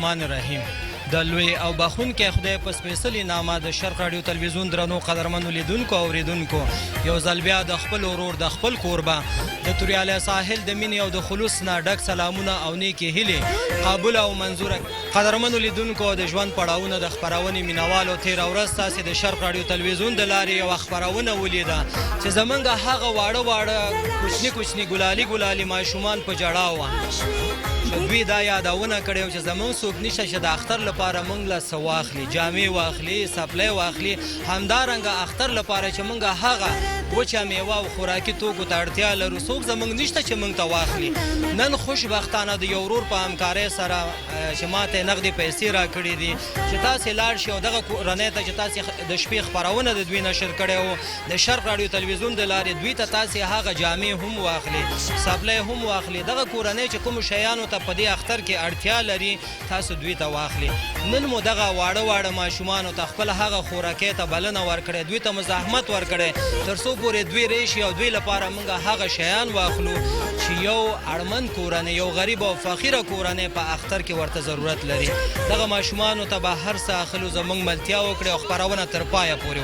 الرحمن الرحیم. د لوی او بخونکی خدای په سپېڅلي نامه د شرق راډیو تلویزیون درنو قدرمنو لیدونکو او اورېدونکو یو ځل بیا د خپل ورور د خپل کوربه د توریالی ساحل د مینې او د خلوص نه ډک سلامونه او نیکې هیلې قابله او منظوره. قدرمنو لیدونکو د ژوند پړاوونه د خپرونې مینوالو تېره ورځ تاسې د شرق راډیو تلویزیون د لارې یوه خپرونه ولیده چې زموږ هغه واړه کوچني ګلالي ماشومان په ژړا وه. دوی دا یادونه کړې وه چې زموږ څوک نشته چې د اختر لپاره موږ له څه واخلي، جامې واخلي، سپلی واخلي، همدارنګه اختر لپاره چې موږ هغه وچه میوه او خوراکي توکو ته اړتیا لرو څوک زموږ نشته چې موږ ته واخلي. نن خوشبختانه د یو ورور په همکارۍ سره چې ما ته نغدې پیسې راکړې دي چې تاسې لاړ شئ او دغه کورنۍ ته چې تاسې د شپې خپرونه د دوی نشر کړی و د شرق راډیو تلویزیون د لارې دوی ته تاسې هغه جامې هم واخلي، سپلی هم واخلي. دغه کورنۍ چې کومو شیانو ته په دې اختر کې اړتیا لري تاسو دوی ته واخلي. نن مو دغه واړه ماشومانو ته خپل هغه خوراکۍ ته بلنه ورکړې، دوی ته مزاحمت ورکړی تر څو پورې دوی راشي او دوی لپاره موږ هغه شیان واخلو چې یو اړمن کورنۍ، یو غریب او فقیره کورنۍ په اختر کې ورته ضرورت لري. دغه ماشومانو ته به هر څه اخلو، زموږ ملتیا وکړئ او خپرونه تر پایه پورې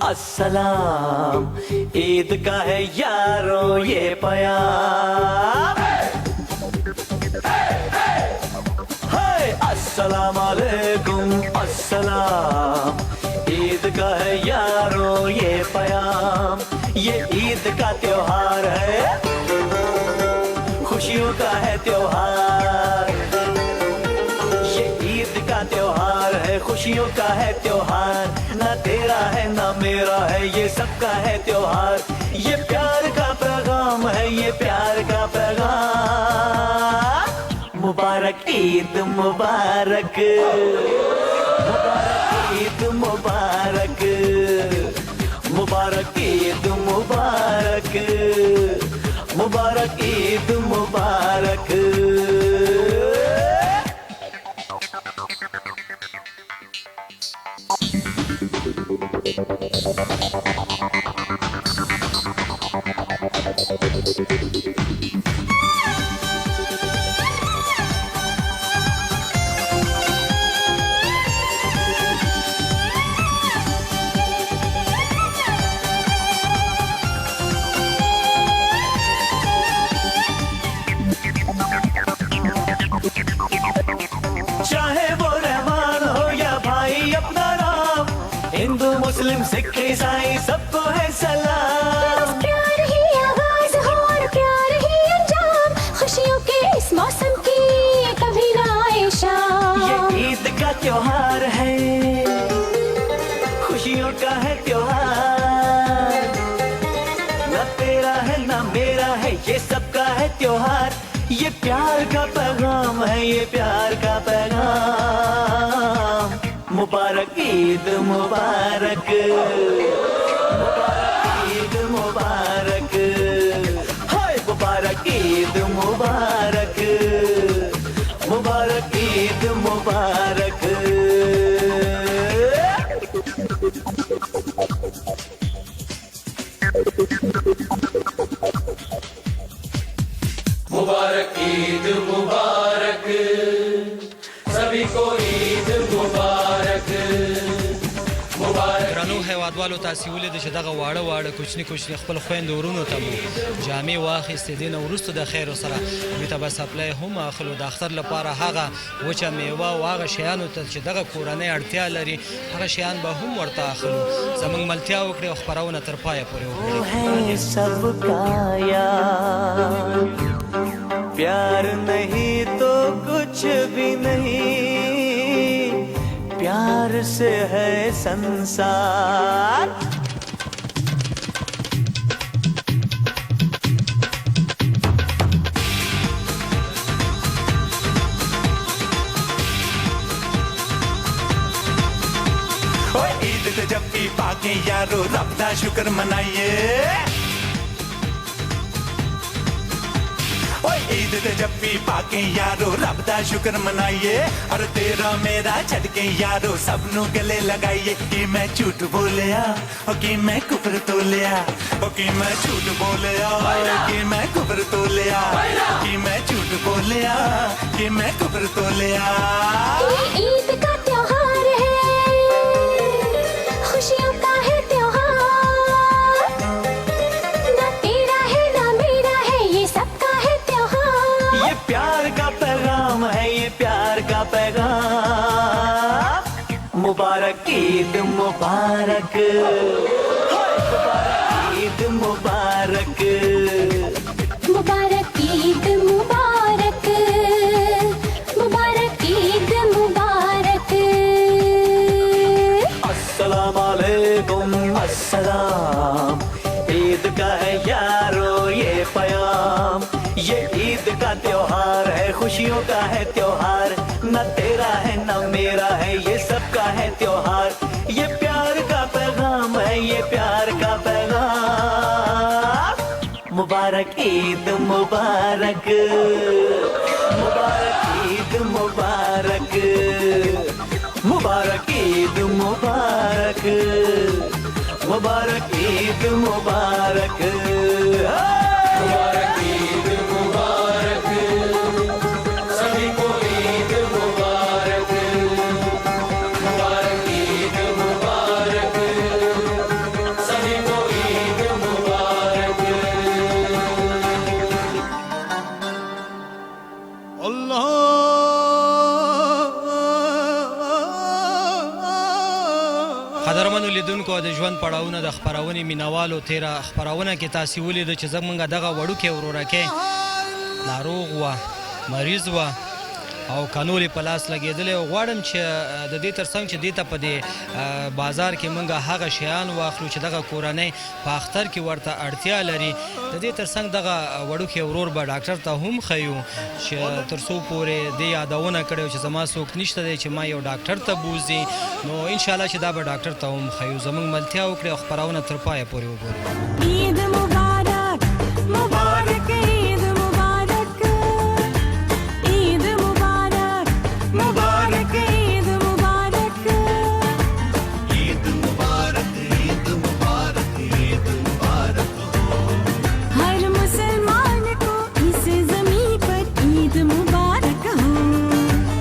अस्सलाम ईद का है यारो ये प्यार. अस्सलाम वालेकुम अस्सलाम ईद का है यारो ये प्याम. ये ईद का त्योहार है, खुशियों का है त्योहार. ये ईद का त्योहार है, खुशियों का है त्योहार. ना तेरा है ना मेरा है, ये सबका है त्योहार. ये प्यार का पैगाम है, ये प्यार का पैगाम. मुबारक ईद मुबारक, मुबारक ईद मुबारक, मुबारक ईद मुबारक, मुबारक ईद मुबारक. चाहे वो रहमान हो या भाई अपना राम, हिंदू मुस्लिम सिख ईसाई सबको है सलाम. प्यार ही आगाज हो और प्यार ही अंजाम, खुशियों के इस मौसम की कभी ना आए शाम. ये ईद का त्योहार है, खुशियों का है त्योहार. ना तेरा है ना मेरा है, ये त्योहार, ये प्यार का पैगाम है, ये प्यार का पैगाम। मुबारक ईद मुबारक, मुबारक ईद मुबारक, हाय मुबारक ईद मुबारक, मुबारक ईद मुबारक। मुबारक ईद मुबारक, सभी को ईद मुबारक मुबारक। درنو هیوادوالو تاسې ولیدل چې دغه واړه واړه کوچني کوچني خپل خویندو ورونو ته مو جامې واخیستې، دې نه وروسته د خیرو سره دوی ته به سپلی هم اخلو د اختر لپاره هغه وچه میوه او هغه شیانو ته چې دغه کورنۍ اړتیا لري هغه شیان به هم ورته اخلو. زموږ ملتیا وکړئ او خپرونه تر پایه پورې وګورئ. है सबका यार, प्यार नहीं तो कुछ भी नहीं, प्यार से है संसार। ईद ते जब भी पाके यारो रब दा शुक्र मनाइए, ईद ते जब भी पाके यारो रब दा शुक्र मनाइए, और तेरा मेरा छड़के यारो सब नु गले लगाइए। कि मैं झूठ बोलिया और कि मैं कुफर तोलिया, और कि मैं झूठ बोलिया कि मैं कुफर तोलिया, कि मैं झूठ बोलिया कि मैं कुफर तोलिया। ये ईद का त्योहार है, खुशियों का है त्योहार, ना तेरा है ना मेरा है, ये सबका है त्योहार। ये प्यार का पैगाम है, ये प्यार का पैगाम। मुबारक ईद मुबारक, मुबारक ईद मुबारक, मुबारक ईद मुबारक, मुबारक ईद मुबारक। अस्सलाम वालेकुम अस्सलाम। ईद का है यारो ये प्याम, ये ईद का त्योहार है, खुशियों का है त्योहार, न तेरा है न मेरा है, ये सबका है त्योहार। ये प्यार का पैगाम है, ये प्यार का पैगाम। मुबारक ईद मुबारक, मुबारक ईद मुबारक, मुबारक ईद मुबारक, मुबारक ईद मुबारक। मुबारक ईद मुबारक, सभी को ईद मुबारक। मुबारक ईद मुबारक, सभी को ईद मुबारक। قدرمنو لیدونکو د ژوند پړاوونه د خپرونې مینوالو تیره خپرونه کې تاسې ولیدو چې زموږ دغه وړوکی ورورکی ناروغ وه، مریض وه او کانولې په لاس لګېدلی. غواړم چې د دې تر څنګ چې دې ته په دې بازار کې موږ هغه شیان واخلو چې دغه کورنۍ په اختر کې ورته اړتیا لري، د دې تر څنګ دغه وړوکی ورور به ډاکټر ته هم ښیو چې تر څو پورې دې یادونه کړی چې زما څوک نشته دی چې ما یو ډاکټر ته بوځي، نو انشاءالله چې دا به ډاکټر ته هم ښیو. زموږ ملتیا وکړئ او خپرونه تر پایه پورې وګورئ. ईद मुबारक, मुबारक ईद मुबारक, ईद मुबारक, मुबारक ईद मुबारक, ईद मुबारक, ईद मुबारक, ईद मुबारक हो। हर मुसलमान को इस ज़मीं पर ईद मुबारक हो।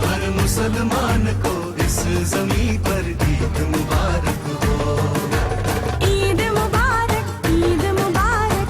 हर मुसलमान को इस ज़मीं पर ईद मुबारक हो। ईद मुबारक, ईद मुबारक,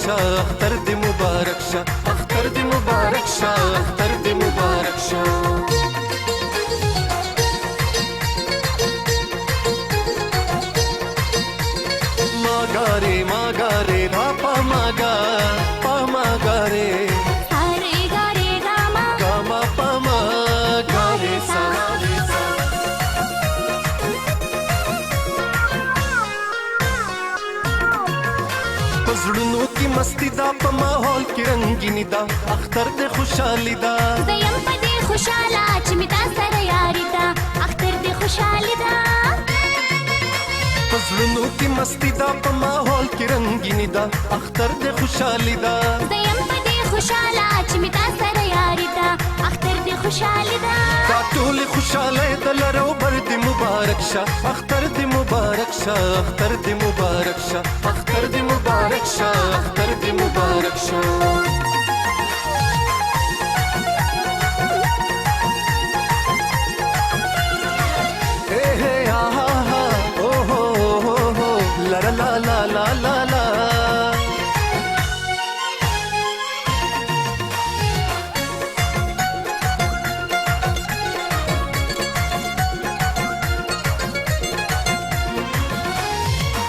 شا اختر دې مبارک شا اختر دې مبارک شا اختر دې مبارک شا ماګاره ماګاره پاپا ماګا پا ماګاره सारे गा रे गा मा गा ما پا ماګاره سا پزړونو کې مستی دا په ماحول کې رنگینی دا اختر دې خوشحالي دا زیم پدې خوشاله چې می تا سره یاري دا اختر دې خوشالي دا پزړونو کې مستی دا په ماحول کې رنگینی دا اختر دې خوشحالي دا زیم پدې خوشاله چې می تا سره یاري دا اختر دې خوشالي دا دا ټول خوشاله دلرو بر دې مبارک شه اختر دې مبارک شه اختر دې مبارک شه اختر دې مبارک شه اختر دې مبارک شه La la la la la la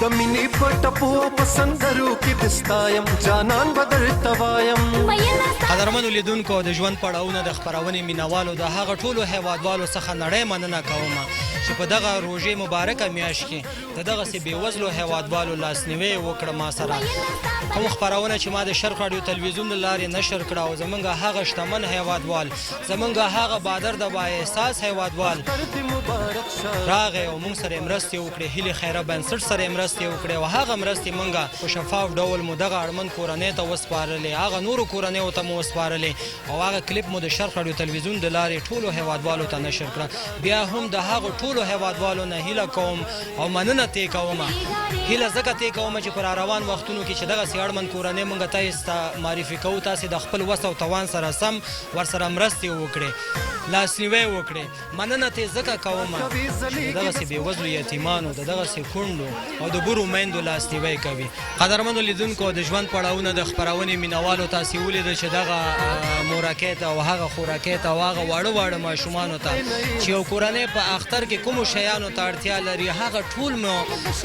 د مینې په ټپو په سندرو کې دستایم جانان بدر توایم مینا قدرمنو لیدونکو د ژوند پړاوونه د خپرونې مینوالو د هغه ټولو هیوادوالو څخه نړۍ مننه کوم چې په دغه روژې مبارکه میاشت کې د دغسې بېوزلو هیوادوالو لاسنیوی وکړه ما سره کوم خپرونه چې ما د شرق راډیو تلویزیون له لارې نشر کړه او زمونږ هغه شتمن هیوادوال زمونږ هغه بادر د بااحساس هیوادوال راغی او موږ سره مرستې وکړې هیلې خیره بنسټ سره مرستې وکړې او هغه مرستې موږ په شفاف ډول مو دغه اړمن کورنۍ ته وسپارلې هغه نورو کورنیو ته مو وسپارلې او هغه کلیپ مو د شرق راډیو تلویزیون د لارې ټولو هیوادوالو ته نشر کړه بیا هم د هغو ټولو هیوادوالو نه هیله کوم او مننه تې کوم هیله ځکه تې کوم چې پر روان وختونو کې چې دغسې اړمن کورنۍ موږ تاسو ته معرفي کوو تاسې د خپل وس او توان سره سم ورسره مرستې وکړې لاسنیوی وکړې مننه تې ځکه کوم چې دغسې بېوزلو یتیمانو د دغسې کونډو او د بورو میندو لاسنیوی کوي قدرمنو لیدونکو د ژوند پړاوونه د خپرونې مینوالو تاسې ولیدل چې دغه مورکۍ ته او هغه خوراکۍ ته او هغه واړه واړه ماشومانو ته چې یو کورنۍ په اختر کې کومو شیانو ته اړتیا لري هغه ټول مو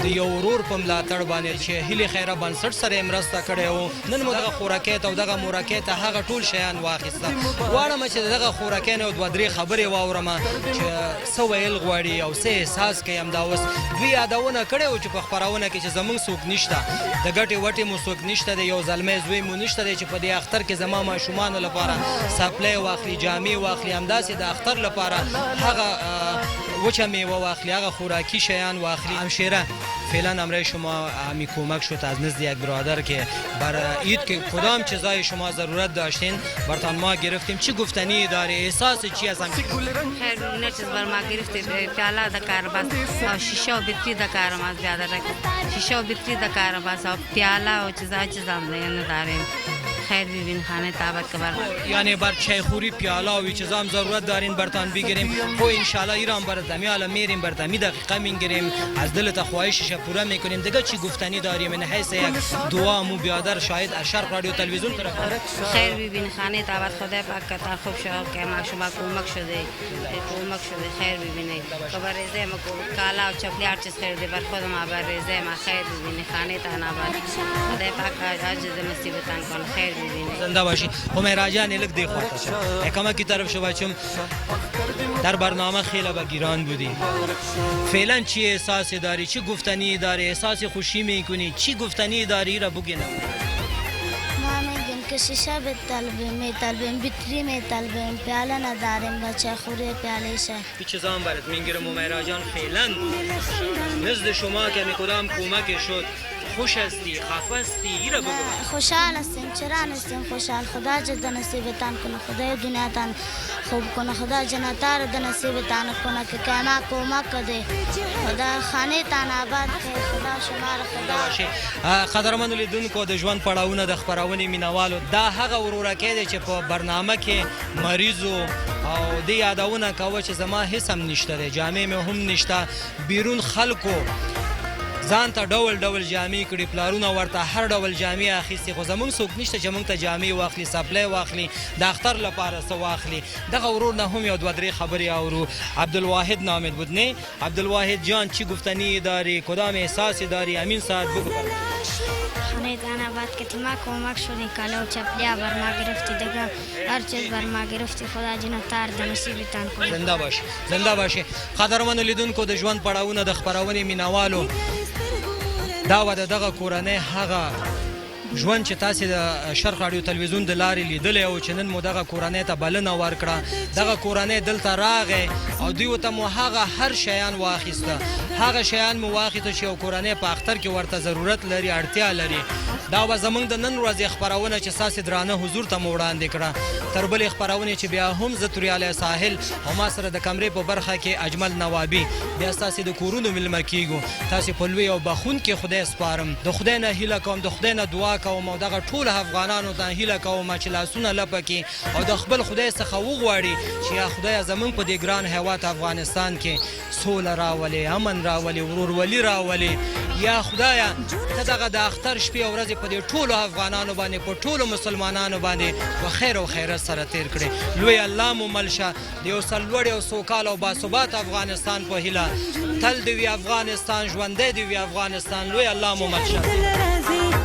د یو ورور په ملاتړ باندې چې هیلې خیره بنسټ سره یې مرسته کړې وو نن مو دغه خوراکۍ ته او دغه مورکۍ ته هغه ټول شیان واخیسته غواړم چې دغه خوراکۍ نه دوه درې خبرې واورم چې څه ویل غواړي او څه احساس کوي همدا اوس دوی یادونه کړې وو چې په خپرونه کې چې زموږ څوک نشته د ګټې وټې مو څوک نشته دی یو زلمی زوی مو نشته دی چې په دې اختر کې زما ماشومانو لپاره سپلی واخلي جامې واخلي همداسې د اختر لپاره هغه وچه میوه واخلی هغه خوراکی شیان واخلی همشیره فعلا امروز شما همی کمک شد از نزد یک برادر که بر عید که کدام چیزای شما ضرورت داشتین برتان ما گرفتیم چی گفتنی داره احساس چی هستم خیر نه چیز بر ما گرفتیم پیاله دکار بس شیشه و بطری دکار ما زیاده رکھیں شیشه و بطری دکار بس پیاله و چیزا نداریم خیر ببین خانه تابت کبر یعنی بر چایخوری پیاله و چیزا هم ضرورت دارین برتان بگیریم و انشالله ایران برتمی حالا میریم برتمی دقیقه میگیریم از دل تا خواهشش پورا میکنیم دیگه چی گفتنی داریم من حیث یک دعا مو بیادر شاید از شرق رادیو تلویزیون طرف خیر ببین خانه تابت خدا پاک کتا خوب شو که ما شما کمک شده خیر ببینید خبر ریزه ما کالا و چپلی هر چیز خریده بر خود ما بر ریزه ما خیر ببینید خانه تا نباد خدا پاک عاجز نصیبتان کن خیر زنده باشی و مهراجان الک دی خواهد شد اکامه کی طرف شو بچم در برنامه خیلی با گیران بودی فعلا چی احساسی داری چی گفتنی داری احساس خوشی میکنی چی گفتنی داری را بگین ما میگیم که شیشه میطلبیم بطری میطلبیم پیاله نداریم بچه خوری پیاله شه این چیزا هم برات میگیرم و مهراجان فعلا نزد شما که کدام کمک شد خوش هستی خفه هستی ایره بگو خوشحال هستیم چرا نیستیم خوشحال خدا جد نصیبتان کنه خدای دنیاتان خوب کنه خدا جنتا رو نصیبتان کنه که ما کمک کده خدا خانه تان آباد کړي خدا شما رو خدا قدرمنو لیدونکو د ژوند پړاوونه د خپرونې مینوالو دا هغه ورورکۍ دی چې په برنامه کې مریضو او د یادونه کوه چې زما هیڅ هم نشته دی جامې مې هم نشته بیرون خلکو ځان ته ډول ډول جامې کړي پلارونه ورته هر ډول جامې اخیستې خو زموږ څوک نشته چې موږ ته جامې واخلي سپلی واخلي د اختر لپاره څه واخلي دغه ورور نه هم یو دوه درې خبرې اورو عبدالواحد نامد بدنه عبدالواحد جان چی گفتنی داری کدام احساسی داری امین ساعت بگو خانه‌تان آباد کردی ما کمک شدی کالا و چپلیا بر ما گرفتی دیگه هر چیز بر ما گرفتی خدا جنتار د نصیبتان کنه زنده باشی زنده باشی قدرمنو لیدونکو د ژوند پړاوونه د خپرونې مینوالو دا و دغه کورنۍ هغه ژوند چې تاسې د شرق راډیو تلویزیون د لارې لیدلی او چې نن مو دغه کورنۍ ته بلنه ورکړه دغه کورنۍ دلته راغی او دوی ته مو هغه هر شیان واخیسته هغه شیان مو واخیسته چې یو کورنۍ په اختر کې ورته ضرورت لري اړتیا لري دا به زموږ د نن ورځې خپرونه چې ستاسې درانه حضور ته مو وړاندې کړه تر بلې خپرونې چې بیا هم زه توریالی ساحل او ما سره د کمرې په برخه کې اجمل نوابي بیا ستاسې د کورونو میلمه کیږو تاسې په لوی او بخونکي خدای سپارم د خدای نه هیله کوم د خدای نه دعا کوم او دغه ټول افغانانو ته هیله کوم چې لاسونه لپه کړي او د خپل خدای څخه وغواړي چې یا خدای زموږ په دې ګران هیواد افغانستان کې سوله راولي امن راولي ورورولي راولي یا خدایا ته دغه د اختر شپې او ورځې په دې ټولو افغانانو باندې په ټولو مسلمانانو باندې په خیر او خیرت سره تیر کړي لوی الله مو مل شه د یو سرلوړي او سوکاله او باثبات افغانستان په هیله تل دې وي افغانستان ژوندی دې وي افغانستان لوی الله مو مل شه